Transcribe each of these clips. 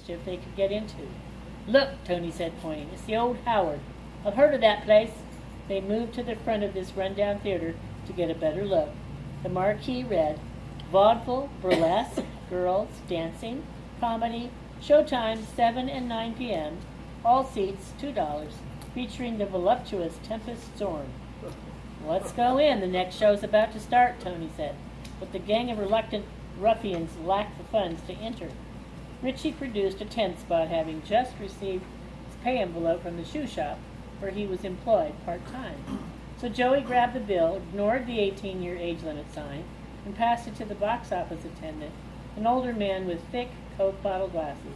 mischief they could get into. "Look," Tony said, pointing. "It's the old Howard. I've heard of that place." They moved to the front of this rundown theater to get a better look. The marquee read, "Vaudeville, burlesque, girls, dancing, comedy, showtimes 7 and 9 p.m., all seats $2, featuring the voluptuous Tempest Storm." "Let's go in. The next show's about to start," Tony said. But the gang of reluctant ruffians lacked the funds to enter. Richie produced a tent spot, having just received his pay envelope from the shoe shop where he was employed part-time. So Joey grabbed the bill, ignored the 18-year age limit sign, and passed it to the box office attendant, an older man with thick Coke bottle glasses.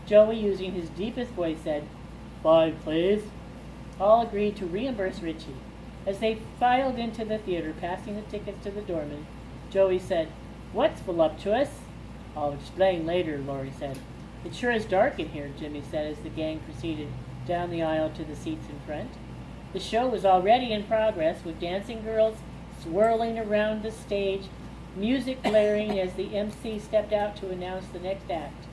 Joey, using his deepest voice, said, "5, please." All agreed to reimburse Richie. As they filed into the theater, passing the tickets to the doorman, Joey said, "What's voluptuous?" "I'll explain later," Laurie said. "It sure is dark in here," Jimmy said as the gang proceeded down the aisle to the seats in front. The show was already in progress, with dancing girls swirling around the stage, music blaring as the MC stepped out to announce the next act.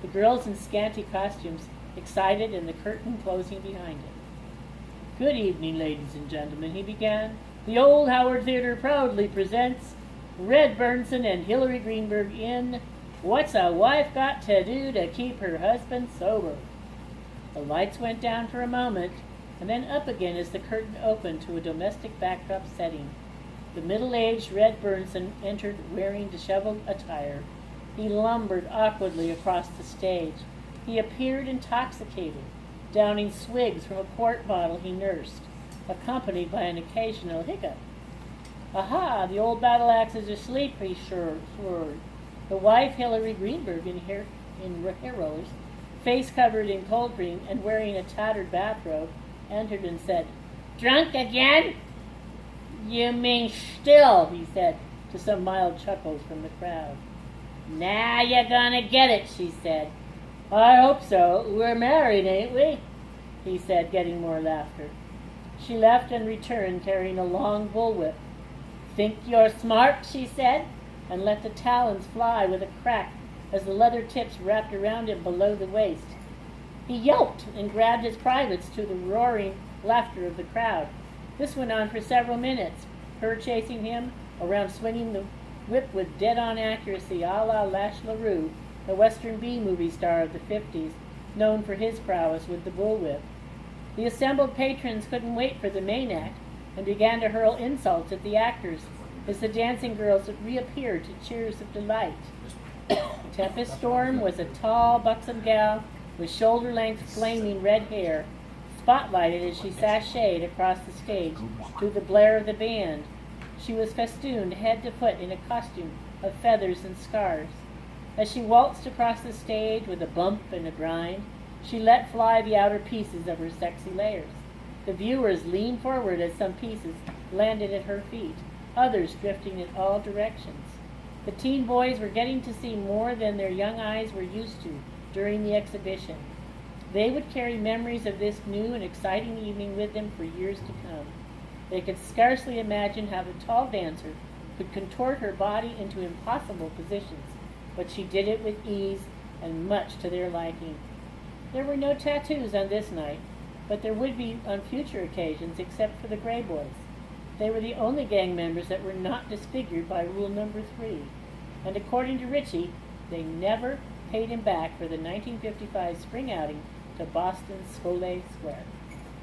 The girls in scanty costumes, excited, and the curtain closing behind it. "Good evening, ladies and gentlemen," he began. "The Old Howard Theater proudly presents Red Burnson and Hillary Greenberg in What's a Wife Got to Do to Keep Her Husband Sober?" The lights went down for a moment, and then up again as the curtain opened to a domestic backdrop setting. The middle-aged Red Burnson entered wearing disheveled attire. He lumbered awkwardly across the stage. He appeared intoxicated, downing swigs from a quart bottle he nursed, accompanied by an occasional hiccup. "Aha, the old battle axe is asleep," he swore. The wife, Hillary Greenberg, in heroes, face covered in cold cream and wearing a tattered bathrobe, entered and said, "Drunk again?" "You mean still," he said, to some mild chuckles from the crowd. "Now you're gonna get it," she said. "I hope so. We're married, ain't we?" he said, getting more laughter. She left and returned carrying a long bullwhip. "Think you're smart," she said, and let the talons fly with a crack as the leather tips wrapped around him below the waist. He yelped and grabbed his privates to the roaring laughter of the crowd. This went on for several minutes, her chasing him around, swinging the whip with dead-on accuracy, a la Lash LaRue, the Western B-movie star of the 50s, known for his prowess with the bullwhip. The assembled patrons couldn't wait for the main act and began to hurl insults at the actors as the dancing girls reappeared to cheers of delight. Tempest Storm was a tall, buxom gal with shoulder-length, flaming red hair, spotlighted as she sashayed across the stage to the blare of the band. She was festooned head to foot in a costume of feathers and scars. As she waltzed across the stage with a bump and a grind, she let fly the outer pieces of her sexy layers. The viewers leaned forward as some pieces landed at her feet, others drifting in all directions. The teen boys were getting to see more than their young eyes were used to during the exhibition. They would carry memories of this new and exciting evening with them for years to come. They could scarcely imagine how the tall dancer could contort her body into impossible positions, but she did it with ease and much to their liking. There were no tattoos on this night, but there would be on future occasions except for the Gray Boys. They were the only gang members that were not disfigured by rule number 3, and according to Richie, they never paid him back for the 1955 spring outing to Boston's Scollay Square.